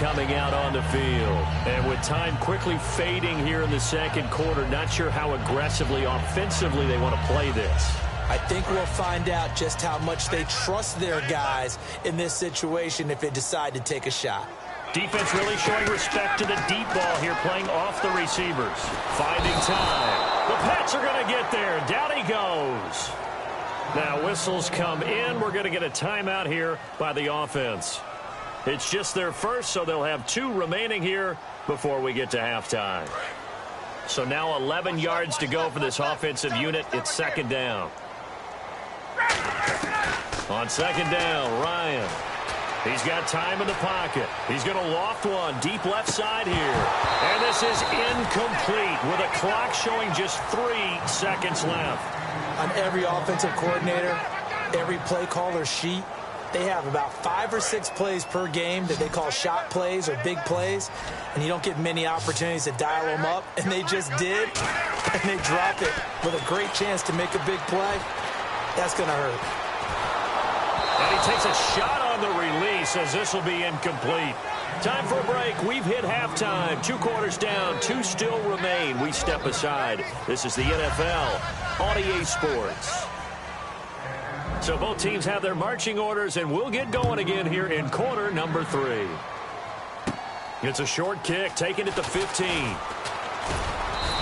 coming out on the field. And with time quickly fading here in the second quarter, not sure how aggressively, offensively they want to play this. I think we'll find out just how much they trust their guys in this situation if they decide to take a shot. Defense really showing respect to the deep ball here, playing off the receivers. Finding time. The Pats are going to get there. Down he goes. Now whistles come in. We're going to get a timeout here by the offense. It's just their first, so they'll have 2 remaining here before we get to halftime. So now 11 yards to go for this offensive unit. It's second down. On second down, Ryan. He's got time in the pocket. He's going to loft one deep left side here. And this is incomplete with a clock showing just 3 seconds left. On every offensive coordinator, every play caller sheet, they have about 5 or 6 plays per game that they call shot plays or big plays, and you don't get many opportunities to dial them up, and they just did, and they drop it with a great chance to make a big play. That's going to hurt. And he takes a shot on the release as this will be incomplete. Time for a break. We've hit halftime. 2 quarters down. 2 still remain. We step aside. This is the NFL on EA Sports. So both teams have their marching orders, and we'll get going again here in quarter number 3. It's a short kick, taken at the 15.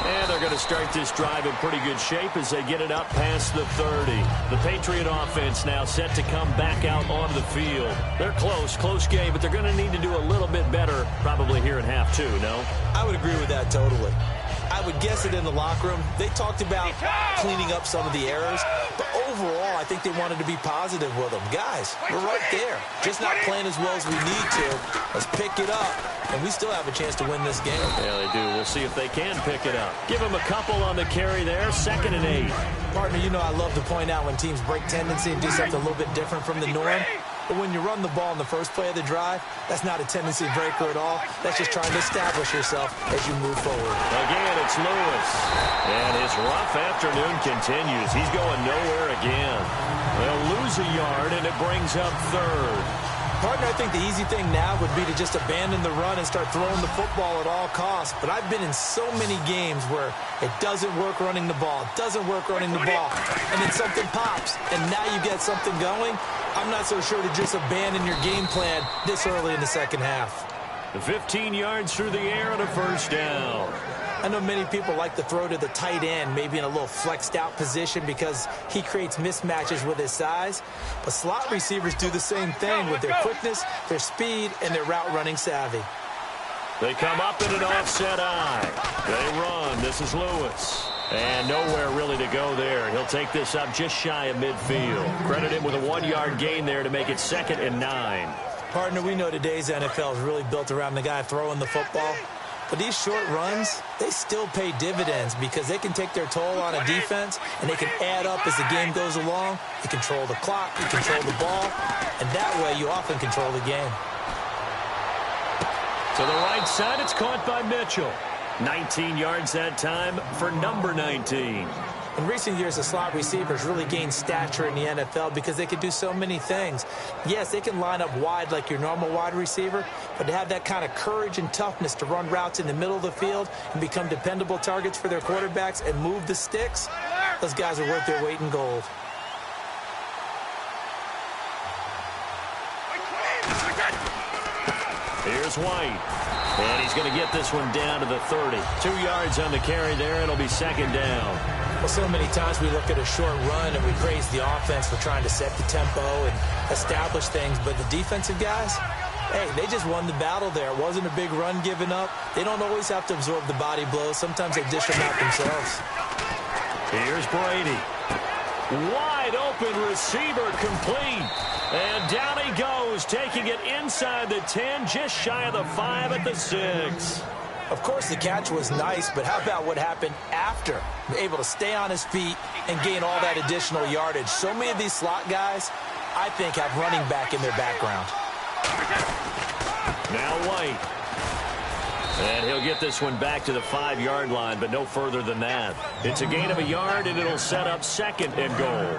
And they're going to start this drive in pretty good shape as they get it up past the 30. The Patriot offense now set to come back out onto the field. They're close game, but they're going to need to do a little bit better probably here in half 2, no? I would agree with that totally. I would guess it in the locker room. They talked about cleaning up some of the errors, but overall, I think they wanted to be positive with them. Guys, we're right there. Just not playing as well as we need to. Let's pick it up, and we still have a chance to win this game. Yeah, they do. We'll see if they can pick it up. Give them a couple on the carry there. 2nd and 8. Partner, you know I love to point out when teams break tendency and do something a little bit different from the norm. But when you run the ball in the first play of the drive, that's not a tendency breaker at all. That's just trying to establish yourself as you move forward. Again, it's Lewis. And his rough afternoon continues. He's going nowhere again. They'll lose a yard, and it brings up 3rd. Partner, I think the easy thing now would be to just abandon the run and start throwing the football at all costs. But I've been in so many games where it doesn't work running the ball, and then something pops, and now you get something going. I'm not so sure to just abandon your game plan this early in the second half. The 15 yards through the air and a first down. I know many people like to throw to the tight end, maybe in a little flexed out position because he creates mismatches with his size. But slot receivers do the same thing with their quickness, their speed, and their route running savvy. They come up in an offset eye. They run. This is Lewis. And nowhere really to go there. He'll take this up just shy of midfield. Credit him with a 1-yard gain there to make it 2nd and 9. Partner, we know today's NFL is really built around the guy throwing the football. But these short runs, they still pay dividends because they can take their toll on a defense, and they can add up as the game goes along. You control the clock, you control the ball, and that way you often control the game. To the right side, it's caught by Mitchell. 19 yards that time for number 19. In recent years, the slot receivers really gained stature in the NFL because they can do so many things. Yes, they can line up wide like your normal wide receiver, but to have that kind of courage and toughness to run routes in the middle of the field and become dependable targets for their quarterbacks and move the sticks, those guys are worth their weight in gold. Here's White. And he's going to get this one down to the 30. 2 yards on the carry there. It'll be 2nd down. Well, so many times we look at a short run and we praise the offense for trying to set the tempo and establish things. But the defensive guys, hey, they just won the battle there. It wasn't a big run given up. They don't always have to absorb the body blows. Sometimes they dish them out themselves. Here's Brady. Wide open receiver complete. And down he goes, taking it inside the 10, just shy of the 5 at the 6. Of course, the catch was nice, but how about what happened after? Able to stay on his feet and gain all that additional yardage. So many of these slot guys, I think, have running back in their background. Now White. And he'll get this one back to the 5-yard line, but no further than that. It's a gain of a yard, and it'll set up 2nd and goal.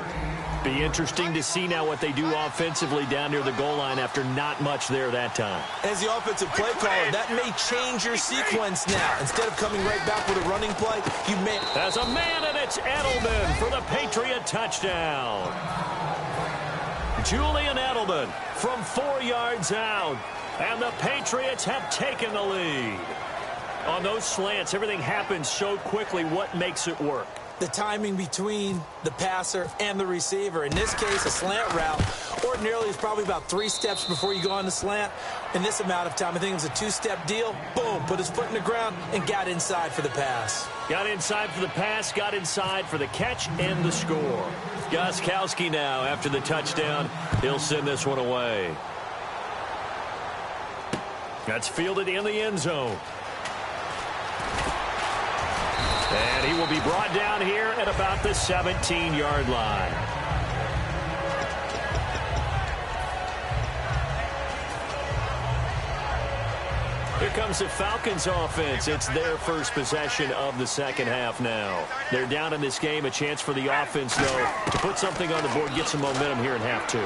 Be interesting to see now what they do offensively down near the goal line after not much there that time. As the offensive play caller, that may change your sequence now. Instead of coming right back with a running play, you may... As a man, and it's Edelman for the Patriot touchdown. Julian Edelman from 4 yards out. And the Patriots have taken the lead. On those slants, everything happens so quickly. What makes it work? The timing between the passer and the receiver. In this case, a slant route ordinarily is probably about 3 steps before you go on the slant. In this amount of time, I think it was a 2-step deal. Boom, put his foot in the ground and got inside for the pass. Got inside for the pass, got inside for the catch and the score. Gostkowski now after the touchdown. He'll send this one away. That's fielded in the end zone. And he will be brought down here at about the 17-yard line. Here comes the Falcons offense. It's their first possession of the second half now. They're down in this game. A chance for the offense, though, to put something on the board, get some momentum here in half 2.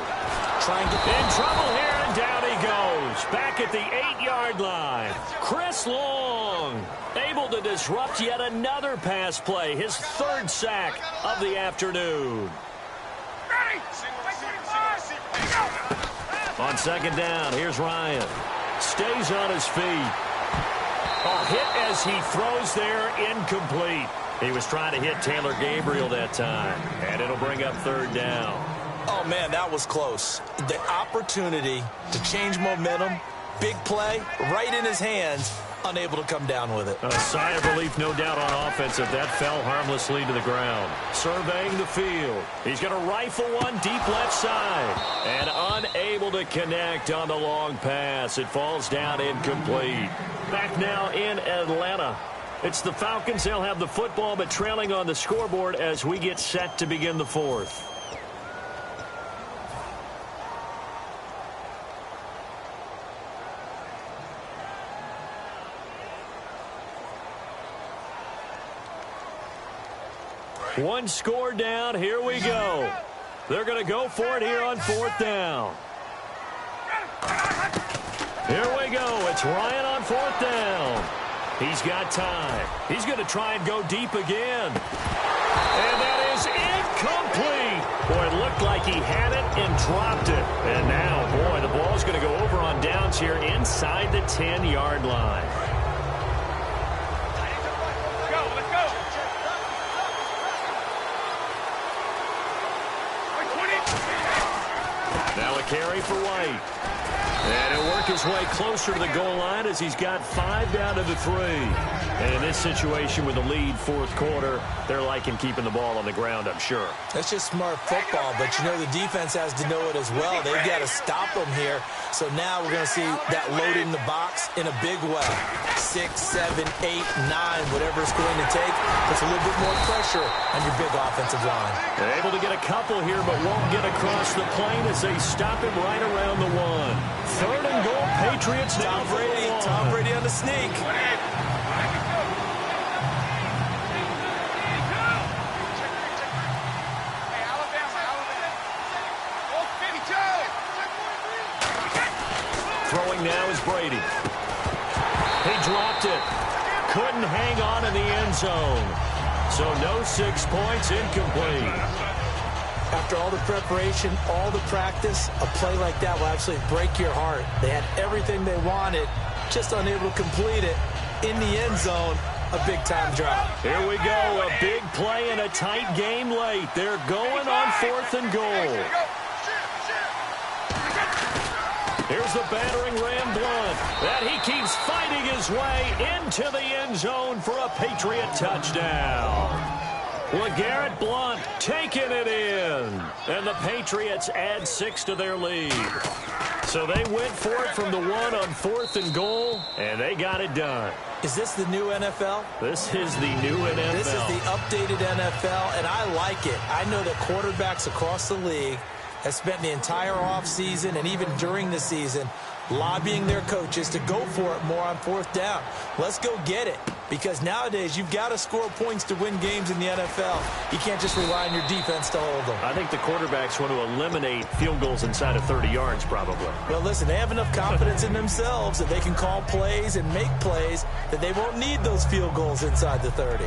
Trying to in trouble here, and down he goes. Back at the 8-yard line. Chris Long able to disrupt yet another pass play. His 3rd sack of the afternoon. On second down, here's Ryan. Stays on his feet. A hit as he throws there, incomplete. He was trying to hit Taylor Gabriel that time. And it'll bring up 3rd down. Oh, man, that was close. The opportunity to change momentum, big play, right in his hands, unable to come down with it. A sigh of relief, no doubt, on offense if that fell harmlessly to the ground. Surveying the field. He's going to rifle one deep left side. And unable to connect on the long pass. It falls down incomplete. Back now in Atlanta. It's the Falcons. They'll have the football, but trailing on the scoreboard as we get set to begin the 4th. One score down. Here we go. They're going to go for it here on 4th down. Here we go. It's Ryan on 4th down. He's got time. He's going to try and go deep again. And that is incomplete. Boy, it looked like he had it and dropped it. And now, boy, the ball's going to go over on downs here inside the 10-yard line. Now a carry for White. And he'll work his way closer to the goal line as he's got 5 down to the 3. And in this situation with the lead 4th quarter, they're liking keeping the ball on the ground, I'm sure. That's just smart football, but you know the defense has to know it as well. They've got to stop them here. So now we're going to see that load in the box in a big way. 6, 7, 8, 9, whatever it's going to take. Puts a little bit more pressure on your big offensive line. They're able to get a couple here, but won't get across the plane as they stop him right around the 1. 3rd and goal, Patriots now. Tom Brady on the sneak. Throwing now is Brady. He dropped it. Couldn't hang on in the end zone. So no 6 points, incomplete. After all the preparation, all the practice, a play like that will actually break your heart. They had everything they wanted, just unable to complete it. In the end zone, a big-time drop. Here we go, a big play in a tight game late. They're going on 4th and goal. Here's the battering ram Blunt. That he keeps fighting his way into the end zone for a Patriot touchdown. LeGarrette Blunt taking it in. And the Patriots add 6 to their lead. So they went for it from the 1 on 4th and goal, and they got it done. Is this the new NFL? This is the new NFL. This is the updated NFL, and I like it. I know that quarterbacks across the league have spent the entire offseason and even during the season lobbying their coaches to go for it more on 4th down. Let's go get it. because nowadays you've got to score points to win games in the NFL. You can't just rely on your defense to hold them. I think the quarterbacks want to eliminate field goals inside of 30 yards probably. Well, listen, they have enough confidence in themselves that they can call plays and make plays that they won't need those field goals inside the 30.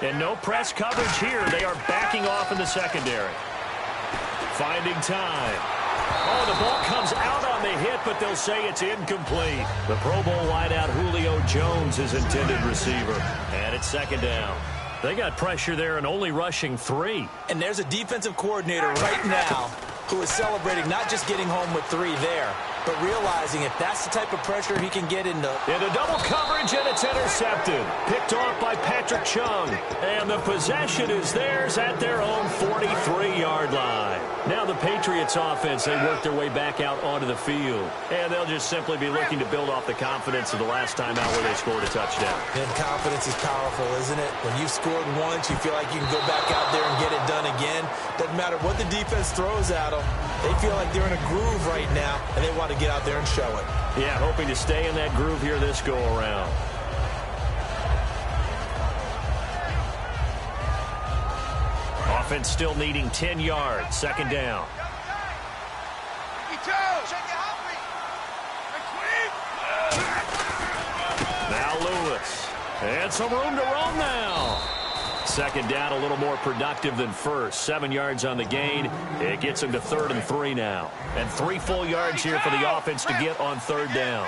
And no press coverage here. They are backing off in the secondary. Finding time. Oh, the ball comes out on the hit, but they'll say it's incomplete. The Pro Bowl wideout Julio Jones is intended receiver. And it's second down. They got pressure there and only rushing 3. And there's a defensive coordinator right now who is celebrating not just getting home with 3 there, but realizing if that's the type of pressure he can get into double coverage, and it's intercepted. Picked off by Patrick Chung. And the possession is theirs at their own 43-yard line. Now the Patriots offense, they work their way back out onto the field. And they'll just simply be looking to build off the confidence of the last time out where they scored a touchdown. And confidence is powerful, isn't it? When you've scored once, you feel like you can go back out there and get it done again. Doesn't matter what the defense throws at them. They feel like they're in a groove right now, and they want to get out there and show it. Yeah, hoping to stay in that groove here this go-around. Offense still needing 10 yards. Second down. Now Lewis. And some room to roam now. Second down, a little more productive than first. 7 yards on the gain. It gets them to 3rd and 3 now. And 3 full yards here for the offense to get on 3rd down.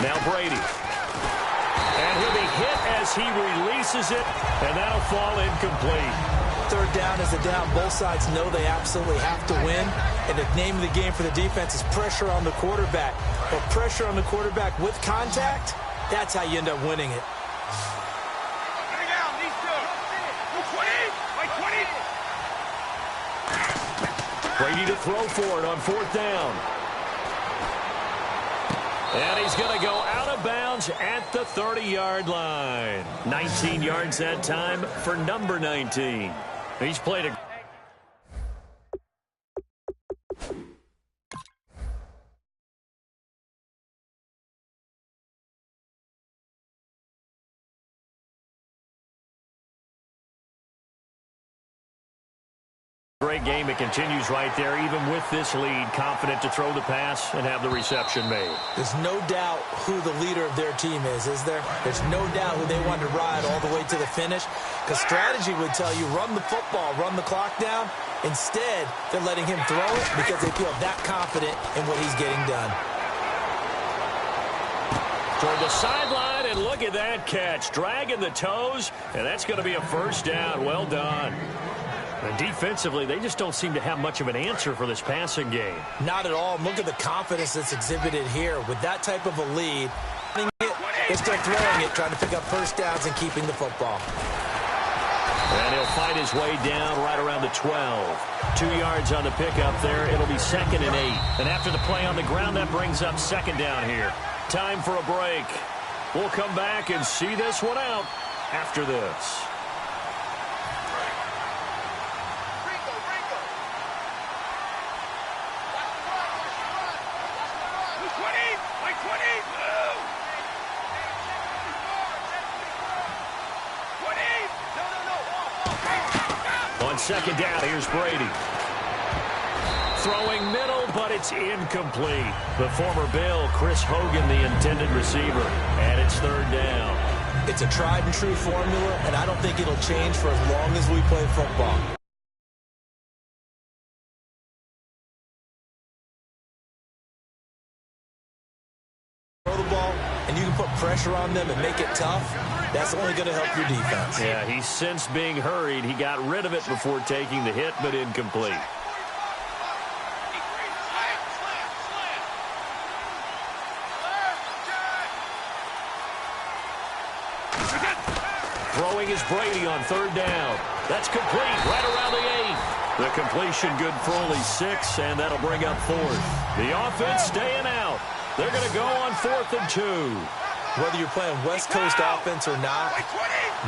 Now Brady. And he'll be hit as he releases it, and that'll fall incomplete. 3rd down is a down. Both sides know they absolutely have to win. And the name of the game for the defense is pressure on the quarterback. But pressure on the quarterback with contact, that's how you end up winning it. Brady to throw for it on 4th down. And he's going to go out of bounds at the 30-yard line. 19 yards that time for number 19. He's played a great game. It continues right there, even with this lead, confident to throw the pass and have the reception made. There's no doubt who the leader of their team is there? There's no doubt who they want to ride all the way to the finish, because strategy would tell you run the football, run the clock down. Instead, they're letting him throw it because they feel that confident in what he's getting done. Toward the sideline, and look at that catch. Dragging the toes, and that's going to be a 1st down. Well done. And defensively, they just don't seem to have much of an answer for this passing game. Not at all. Look at the confidence that's exhibited here. With that type of a lead, they're still throwing it, trying to pick up 1st downs and keeping the football. And he'll fight his way down right around the 12. 2 yards on the pickup there. It'll be 2nd and 8. And after the play on the ground, that brings up 2nd down here. Time for a break. We'll come back and see this one out after this. On 2nd down, here's Brady. Throwing middle, but it's incomplete. The former Bill, Chris Hogan, the intended receiver. And it's 3rd down. It's a tried and true formula, and I don't think it'll change for as long as we play football. Throw the ball, and you can put pressure on them and make it tough. That's only going to help your defense. Yeah, he's since being hurried. He got rid of it before taking the hit, but incomplete. Throwing is Brady on 3rd down. That's complete right around the 8th. The completion good for only 6, and that'll bring up 4th. The offense staying out. They're going to go on 4th and 2. Whether you're playing West Coast offense or not,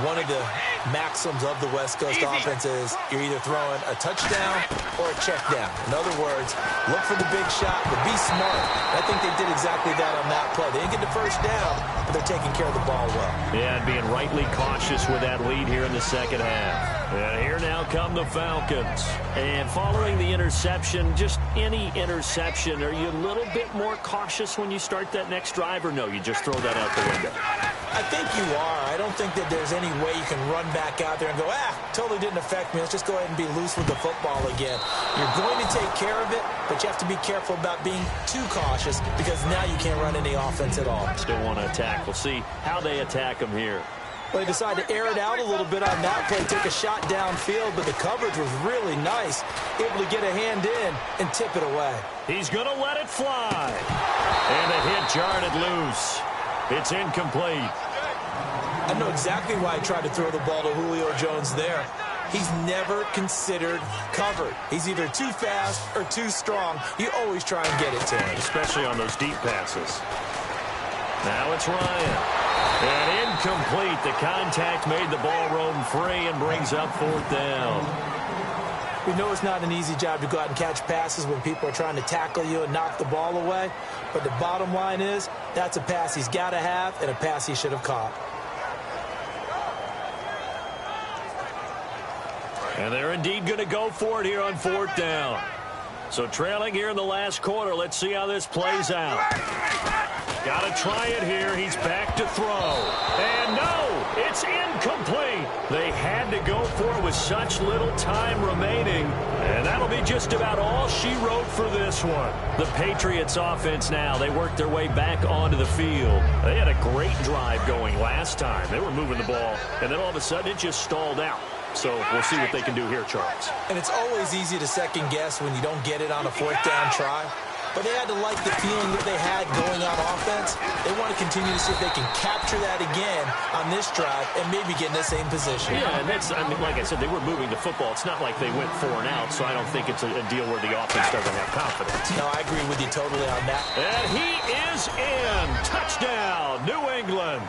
one of the maxims of the West Coast offense is you're either throwing a touchdown or a check down. In other words, look for the big shot, but be smart. I think they did exactly that on that play. They didn't get the first down, but they're taking care of the ball well. Yeah, and being rightly cautious with that lead here in the second half. And here now come the Falcons. And following the interception, just any interception, are you a little bit more cautious when you start that next drive, or no, you just throw that out the window? I think you are. I don't think that there's any way you can run back out there and go, totally didn't affect me. Let's just go ahead and be loose with the football again. You're going to take care of it, but you have to be careful about being too cautious because now you can't run any offense at all. Still want to attack. We'll see how they attack them here. Well, they decided to air it out a little bit on that play, take a shot downfield, but the coverage was really nice. Able to get a hand in and tip it away. He's going to let it fly. And the hit jarred it loose. It's incomplete. I know exactly why I tried to throw the ball to Julio Jones there. He's never considered covered. He's either too fast or too strong. You always try and get it to him. Especially on those deep passes. Now it's Ryan. And incomplete. The contact made the ball roam free and brings up fourth down. We know it's not an easy job to go out and catch passes when people are trying to tackle you and knock the ball away. But the bottom line is, that's a pass he's got to have and a pass he should have caught. And they're indeed going to go for it here on fourth down. So trailing here in the last quarter. Let's see how this plays out. Got to try it here. He's back to throw. And no, it's incomplete. They had to go for it with such little time remaining. And that'll be just about all she wrote for this one. The Patriots offense now, they worked their way back onto the field. They had a great drive going last time. They were moving the ball, and then all of a sudden it just stalled out. So we'll see what they can do here, Charles. And it's always easy to second guess when you don't get it on a fourth down try. But they had to like the feeling that they had going on offense. They want to continue to see if they can capture that again on this drive and maybe get in the same position. Yeah, and that's, I mean, like I said, they were moving the football. It's not like they went 4 and out, so I don't think it's a deal where the offense doesn't have confidence. No, I agree with you totally on that. And he is in. Touchdown, New England.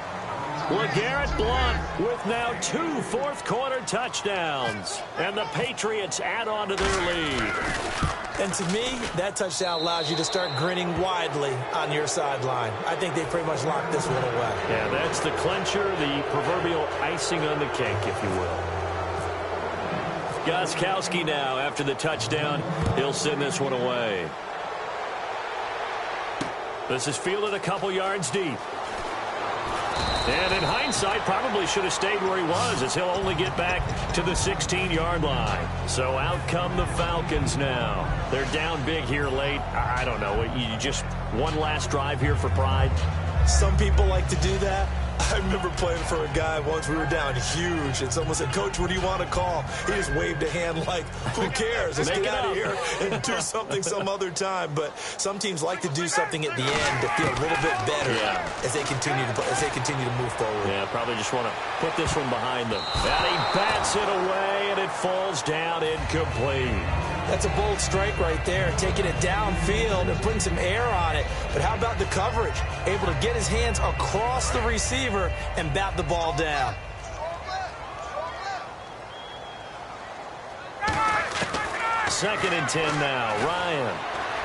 LeGarrette Blount with now 2 fourth-quarter touchdowns. And the Patriots add on to their lead. And to me, that touchdown allows you to start grinning widely on your sideline. I think they pretty much locked this one away. Yeah, that's the clincher, the proverbial icing on the cake, if you will. Gostkowski now, after the touchdown, he'll send this one away. This is fielded a couple yards deep. And in hindsight, probably should have stayed where he was, as he'll only get back to the 16-yard line. So out come the Falcons now. They're down big here late. I don't know. You just one last drive here for pride? Some people like to do that. I remember playing for a guy once. We were down huge, and someone said, "Coach, what do you want to call?" He just waved a hand like, who cares? Let's get out of here and do something some other time. But some teams like to do something at the end to feel a little bit better as they continue to move forward. Yeah, probably just want to put this one behind them. And he bats it away, and it falls down incomplete. That's a bold strike right there, taking it downfield and putting some air on it. But how about the coverage? Able to get his hands across the receiver and bat the ball down. Second and 10 now. Ryan.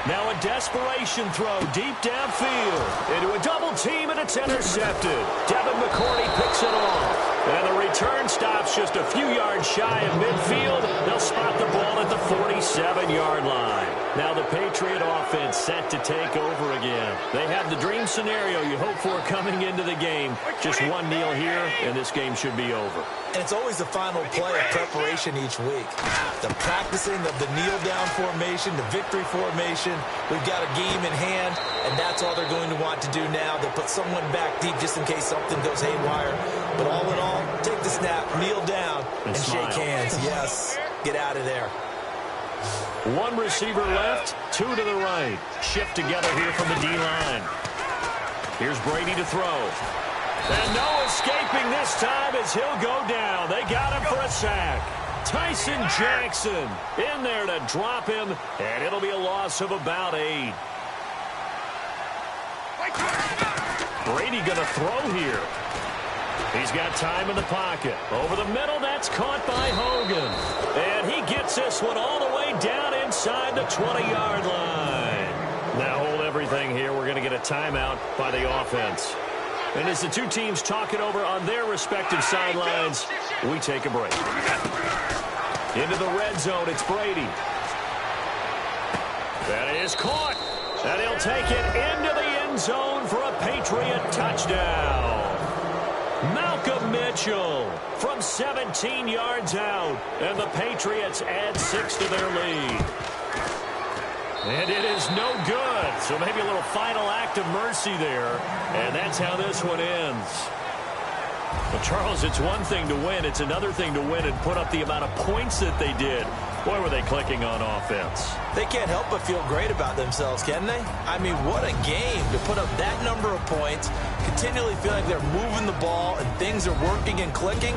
Now a desperation throw deep downfield into a double team, and it's intercepted. Devin McCourty picks it off. And the return stops just a few yards shy of midfield. They'll spot the ball at the 47-yard line. Now the Patriot offense set to take over again. They have the dream scenario you hope for coming into the game. Just one kneel here, and this game should be over. And it's always the final play of preparation each week. The practicing of the kneel-down formation, the victory formation. We've got a game in hand, and that's all they're going to want to do now. They'll put someone back deep just in case something goes haywire. But all in all, take the snap, kneel down, and shake hands. Yes, get out of there. One receiver left, 2 to the right. Shift together here from the D-line. Here's Brady to throw. And no escaping this time as he'll go down. They got him for a sack. Tyson Jackson in there to drop him, and it'll be a loss of about 8. Brady going to throw here. He's got time in the pocket. Over the middle, that's caught by Hogan. And he gets this one all the way down inside the 20-yard line. Now hold everything here. We're going to get a timeout by the offense. And as the two teams talk it over on their respective sidelines, we take a break. Into the red zone, it's Brady. That is caught. And he'll take it into the end zone for a Patriot touchdown. Malcolm Mitchell from 17 yards out. And the Patriots add 6 to their lead. And it is no good. So maybe a little final act of mercy there. And that's how this one ends. Well, Charles, it's one thing to win. It's another thing to win and put up the amount of points that they did. Boy, were they clicking on offense. They can't help but feel great about themselves, can they? I mean, what a game to put up that number of points, continually feel like they're moving the ball and things are working and clicking.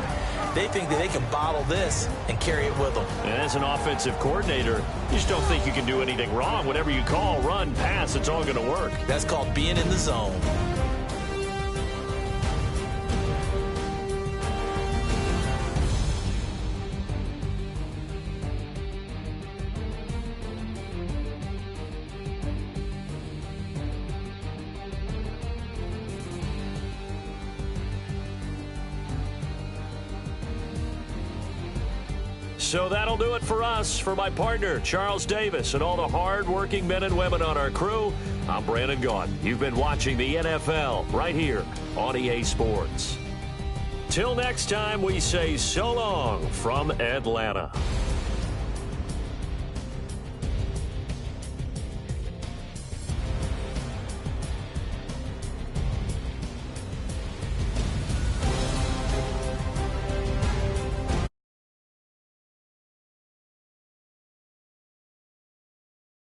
They think that they can bottle this and carry it with them. And as an offensive coordinator, you just don't think you can do anything wrong. Whatever you call, run, pass, it's all going to work. That's called being in the zone. So that'll do it for us. For my partner, Charles Davis, and all the hard-working men and women on our crew, I'm Brandon Gaudin. You've been watching the NFL right here on EA Sports. Till next time, we say so long from Atlanta.